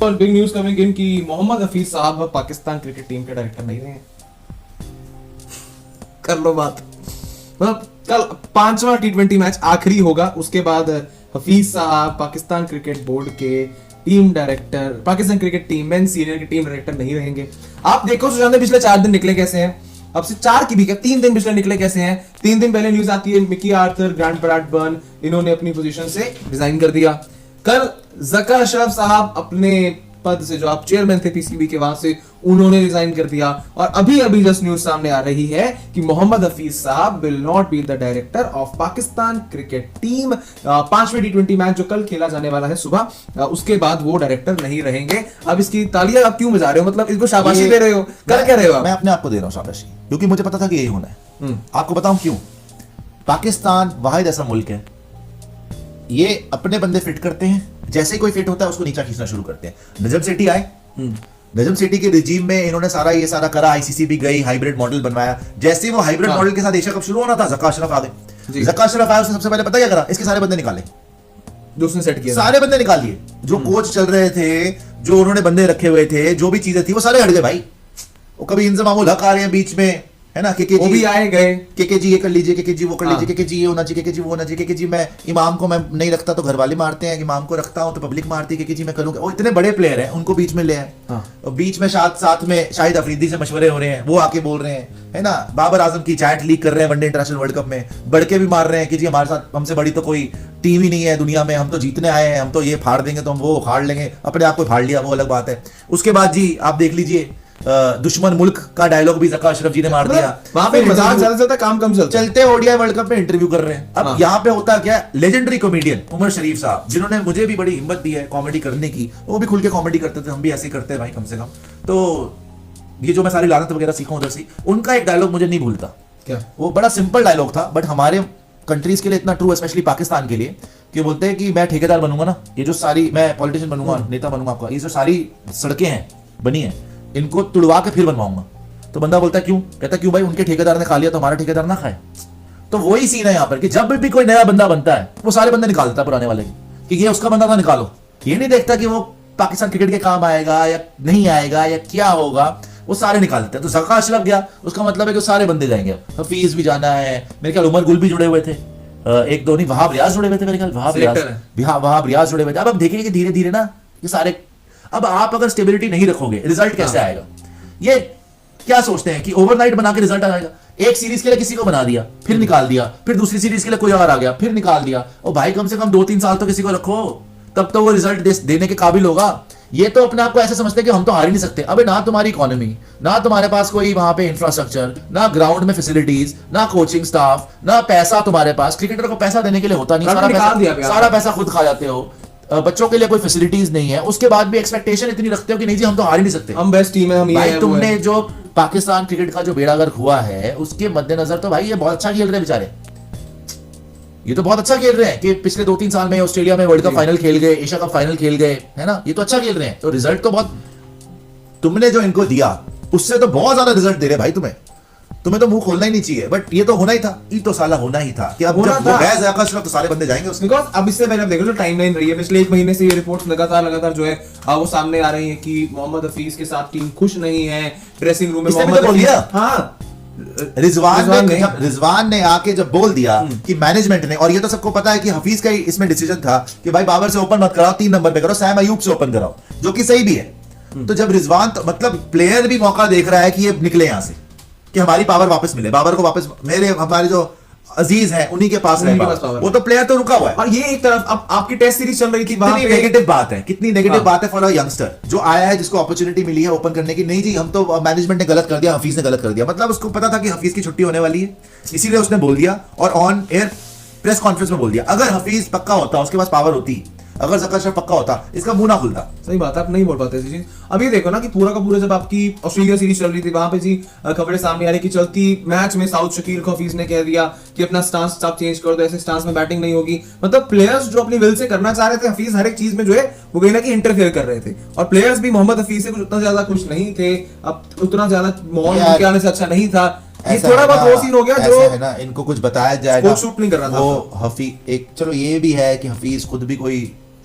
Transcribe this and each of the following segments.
और big news coming in कि मोहम्मद हफीज साहब पाकिस्तान क्रिकेट टीम के डायरेक्टर नहीं रहे। कर लो बात। मतलब कल 5वां T20 मैच आखिरी होगा, उसके बाद हफीज साहब पाकिस्तान क्रिकेट बोर्ड के team director, Pakistan cricket team main senior के टीम डायरेक्टर नहीं रहेंगे। आप देखो सुशांत, पिछले 4 दिन निकले कैसे हैं। अब से 4 की भी क्या 3 दिन पिछले निकले कैसे हैं। 3 दिन पहले न्यूज आती है मिकी आर्थर, ग्रांट ब्रैडबर्न, इन्होंने अपनी पोजीशन से रिजाइन कर दिया। कल ज़का अशरफ साहब अपने पद से, जो आप चेयरमैन थे पीसीबी के, वहां से उन्होंने रिजाइन कर दिया। और अभी जस्ट न्यूज सामने आ रही है कि मोहम्मद हफीज साहब will not be the director of Pakistan cricket team. 5वें T20 मैच जो कल खेला जाने वाला है सुबह, उसके बाद वो डायरेक्टर नहीं रहेंगे। अब इसकी तालियां आप क्यों बजा रहे हो? मतलब इसको शाबाशी दे रहे हो? कर क्या रहे हो आप? मैं अपने आप को दे रहा हूं शाबाशी, क्योंकि मुझे पता था कि यही होना है। आपको बताऊं क्यों। पाकिस्तान वाहिद ऐसा मुल्क है, ये अपने बंदे फिट करते हैं, जैसे ही कोई फिट होता है उसको नीचा खींचना शुरू करते हैं। नजम सेठी आए, नजम सेठी के रिजीम में इन्होंने ये सारा करा। आईसीसी भी गई, हाइब्रिड मॉडल बनवाया। जैसे ही वो हाइब्रिड मॉडल के साथ एशिया कप शुरू होना था, ज़का अशरफ आ गए। ज़का अशरफ आया, उसने सबसे पहले पता क्या करा? इसके सारे बंदे निकाले, जो उसने सेट किया, सारे बंदे निकाल लिए। जो कोच चल रहे थे, जो उन्होंने बंदे रखे हुए थे, जो भी चीजें थी, वो सारे हट गए भाई। वो कभी इंजमामुल हक आ रहे हैं बीच में, है ना, के भी आए गए, के जी ये कर लीजिए, के जी वो कर लीजिए, के जी ये होना चाहिए, के जी वो होना चाहिए, के जी मैं इमाम को मैं नहीं रखता तो घर वाले मारते हैं, इमाम को रखता हूं तो पब्लिक मारती है, के जी मैं करूंगा। वो इतने बड़े प्लेयर हैं, उनको बीच में ले आए। और बीच में साथ में शाहिद अफरीदी से मशवरे हो रहे हैं, वो आके बोल रहे हैं, है ना, बाबर आजम की चैट लीक कर रहे हैं वनडे इंटरनेशनल वर्ल्ड कप में, बढ़ के भी मार रहे हैं कि जी हमारे साथ, हमसे बड़ी तो कोई टीम ही नहीं है दुनिया में, हम तो जीतने आए हैं, हम तो ये फाड़ देंगे तो हम वो उखाड़ लेंगे। अपने आप को फाड़ लिया, वो अलग बात है। उसके बाद जी आप देख लीजिए, दुश्मन मुल्क का डायलॉग भी ज़का अशरफ जी ने मार दिया। वहां पे मजाक ज्यादा चलता, काम कम चलता। चलते ओडीआई वर्ल्ड कप में इंटरव्यू कर रहे हैं। अब यहाँ पे होता क्या, लेजेंडरी कॉमेडियन उमर शरीफ साहब, जिन्होंने मुझे भी बड़ी हिम्मत दी है कॉमेडी करने की, वो भी खुल के कॉमेडी करते थे, हम भी ऐसे ही करते हैं भाई कम से कम। तो ये जो मैं सारी लानत वगैरह सीखा उधर से, उनका एक डायलॉग मुझे नहीं भूलता। क्या? वो बड़ा सिंपल डायलॉग था, बट हमारे कंट्रीज के लिए इतना ट्रू, स्पेशली पाकिस्तान के लिए, कि बोलते हैं कि मैं ठेकेदार बनूंगा ना, ये जो सारी, मैं पॉलिटिशियन बनूंगा, नेता बनूंगा आपका, ये जो सारी सड़कें हैं बनी है, इनको तुड़वा के फिर बनवाऊंगा। तो बंदा बोलता है क्यों? कहता क्यों भाई, उनके ठेकेदार ने खा लिया तो हमारा ठेकेदार ना खाए। तो वही सीन है यहाँ पर कि जब भी कोई नया बंदा बनता है, वो सारे बंदे निकाल देता है पुराने वाले कि ये उसका बंदा था, निकालो। ये नहीं देखता कि वो पाकिस्तान क्रिकेट के काम आएगा या नहीं आएगा या क्या होगा, वो सारे निकाल देते हैं। तो ज़का अशरफ गया, उसका मतलब है कि सारे बंदे जाएंगे। हफीज भी जाना है, मेरे ख्याल उमर गुल भी जुड़े हुए थे, एक दो नहीं, वहाब रियाज जुड़े हुए थे मेरे ख्याल, वहाब रियाज जुड़े हुए थे। अब देखेंगे कि धीरे धीरे ना ये सारे, अब आप अगर स्टेबिलिटी नहीं रखोगे, रिजल्ट कैसे आएगा? ये क्या सोचते हैं कि ओवरनाइट बना के रिजल्ट आएगा? एक सीरीज के लिए किसी को बना दिया, फिर निकाल दिया, फिर दूसरी सीरीज के लिए कोई और आ गया, फिर निकाल दिया। और भाई कम से कम 2-3 साल तो किसी को रखो, तब तो वो रिजल्ट देने के काबिल होगा। ये तो अपने आप को ऐसे समझते हैं कि हम तो हार ही नहीं सकते। अबे ना तुम्हारी इकोनॉमी, ना तुम्हारे पास कोई वहां पे इंफ्रास्ट्रक्चर, ना ग्राउंड में फैसिलिटीज, ना कोचिंग स्टाफ, ना पैसा तुम्हारे पास। क्रिकेटर को पैसा देने के लिए होता नहीं, सारा पैसा खुद खा जाते हो। बच्चों के लिए कोई फैसिलिटीज नहीं है, उसके बाद भी एक्सपेक्टेशन इतनी रखते हो कि नहीं जी हम तो हार ही नहीं सकते, हम बेस्ट टीम है, हम ये भाई। तुमने जो पाकिस्तान क्रिकेट का जो बेड़ागर्क हुआ है, उसके मद्देनजर तो भाई ये बहुत अच्छा खेल रहे हैं बेचारे, ये तो बहुत अच्छा खेल रहे हैं कि पिछले 2-3 साल में ऑस्ट्रेलिया में वर्ल्ड कप फाइनल खेल गए, एशिया कप फाइनल खेल गए, है ना, ये तो अच्छा खेल रहे हैं। तो रिजल्ट तो बहुत, तुमने जो इनको दिया उससे तो बहुत ज्यादा रिजल्ट दे रहे भाई। तुम्हें तो मुंह खोलना ही नहीं चाहिए, बट ये तो होना ही था, ये तो साला होना ही था कि अब जब वो गए ज़का अशरफ तो सारे बंदे जाएंगे उसमें। बिकॉज़ अब इससे पहले आप देखो जो टाइमलाइन रही है, पिछले 1 महीने से ये रिपोर्ट्स लगातार जो है वो सामने आ रही है कि मोहम्मद हफीज के साथ टीम खुश नहीं है। ड्रेसिंग रूम में मोहम्मद बोल दिया, हाँ, रिजवान ने आके जब बोल दिया कि मैनेजमेंट ने, और ये तो सबको पता है कि हफीज का इसमें डिसीजन था कि भाई बाबर से ओपन मत कराओ, 3 नंबर पे करो, सैम अयूब से ओपन कराओ, जो कि सही भी है। तो जब रिजवान, तो मतलब प्लेयर भी मौका देख रहा है कि ये निकले यहां से, कि हमारी पावर वापस मिले, बाबर को वापस, हमारे जो अजीज हैं उन्हीं के पास रहे, वो तो प्लेयर तो रुका हुआ है। और ये एक तरफ अब आपकी टेस्ट सीरीज चल रही थी, कितनी नेगेटिव बात है, कितनी नेगेटिव बात है फॉर अ यंगस्टर जो आया है, जिसको अपॉर्चुनिटी मिली है ओपन करने की। नहीं जी हम तो, मैनेजमेंट ने गलत कर दिया, हफीज ने गलत कर दिया। मतलब उसको पता था कि हफीज की छुट्टी होने वाली है, इसीलिए उसने बोल दिया और ऑन एयर प्रेस कॉन्फ्रेंस में बोल दिया। अगर हफीज पक्का होता, उसके पास पावर होती, अगर ज़का अशरफ पक्का होता, इसका मुंह ना खुलता। सही बात है, आप नहीं बोल पाते ऐसी चीज। अब ये देखो ना कि पूरा का पूरा जब आपकी ऑस्ट्रेलिया सीरीज चल रही थी, वहां पे जी खबरें सामने आ रही कि चलती मैच में साउथ शकील को हफीज ने कह दिया कि अपना स्टांस आप चेंज कर दो, ऐसे स्टांस में बैटिंग नहीं होगी। मतलब प्लेयर्स जो अपनी विल से करना चाह रहे थे, हफीज हर एक चीज में जो है वो कहीं ना कहीं इंटरफेयर कर रहे थे। और प्लेयर्स भी मोहम्मद हफीज से कुछ उतना ज्यादा खुश नहीं थे, अब उतना ज्यादा माहौल उनके आने से अच्छा नहीं था। ये थोड़ा बहुत वो सीन हो गया जो है ना, इनको कुछ बताया जाएगा, शूट नहीं कर रहा था वो हफीज एक, चलो ये भी है कि हफीज खुद भी कोई,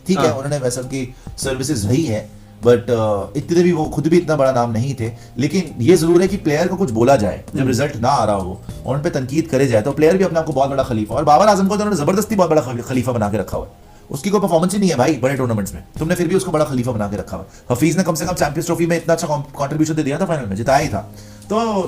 ठीक है, उन्होंने वैसे की सर्विसेज रही है, बट इतने भी वो खुद भी इतना बड़ा नाम नहीं थे। लेकिन ये जरूर है कि प्लेयर को कुछ बोला जाए जब रिजल्ट ना आ रहा हो और उन पे तनकीद करे जाए, तो प्लेयर भी अपने आप को बहुत बड़ा खलीफा, और बाबर आजम को तो उन्होंने जबरदस्ती बहुत बड़ा खलीफा बना के रखा हुआ है। उसकी कोई परफॉर्मेंस ही नहीं है भाई बड़े टूर्नामेंट्स में, तुमने फिर भी उसको बड़ा खलीफा बना के रखा हुआ है। हफीज ने कम से कम चैंपियंस ट्रॉफी में इतना अच्छा कंट्रीब्यूशन दे दिया था, फाइनल में जिताया ही था। तो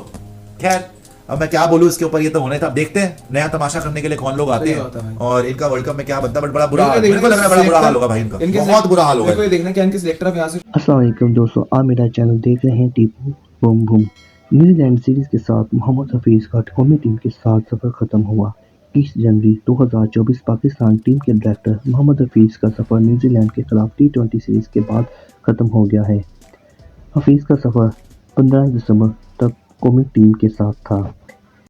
खैर अब मैं क्या बोलूं इसके ऊपर, ये तो होने था। अब देखते हैं नया तमाशा करने के लिए कौन लोग आते सही बात है हैं भाई। और इनका वर्ल्ड कप में क्या बनता है। बट बड़ा बुरा मेरे हाल, को मेरे को लग रहा है बड़ा बुरा हाल होगा भाई इनका, इनके बहुत बुरा हाल होगा। मेरे को ये देखना क्या इनके सिलेक्टर अब यहाँ से अस्सलाम वालेकुम दोस्तों, आप मेरा चैनल देख रहे हैं Tipu boom boom. New Zealand series के साथ मोहम्मद हफीज का कौमी टीम के साथ सफर खत्म हुआ। 30 जनवरी 2024 पाकिस्तान टीम के डायरेक्टर मोहम्मद हफीज का सफर न्यूजीलैंड के खिलाफ T20 सीरीज के बाद खत्म हो गया है। हफीज का सफर 15 दिसंबर तक कौमी टीम के साथ था।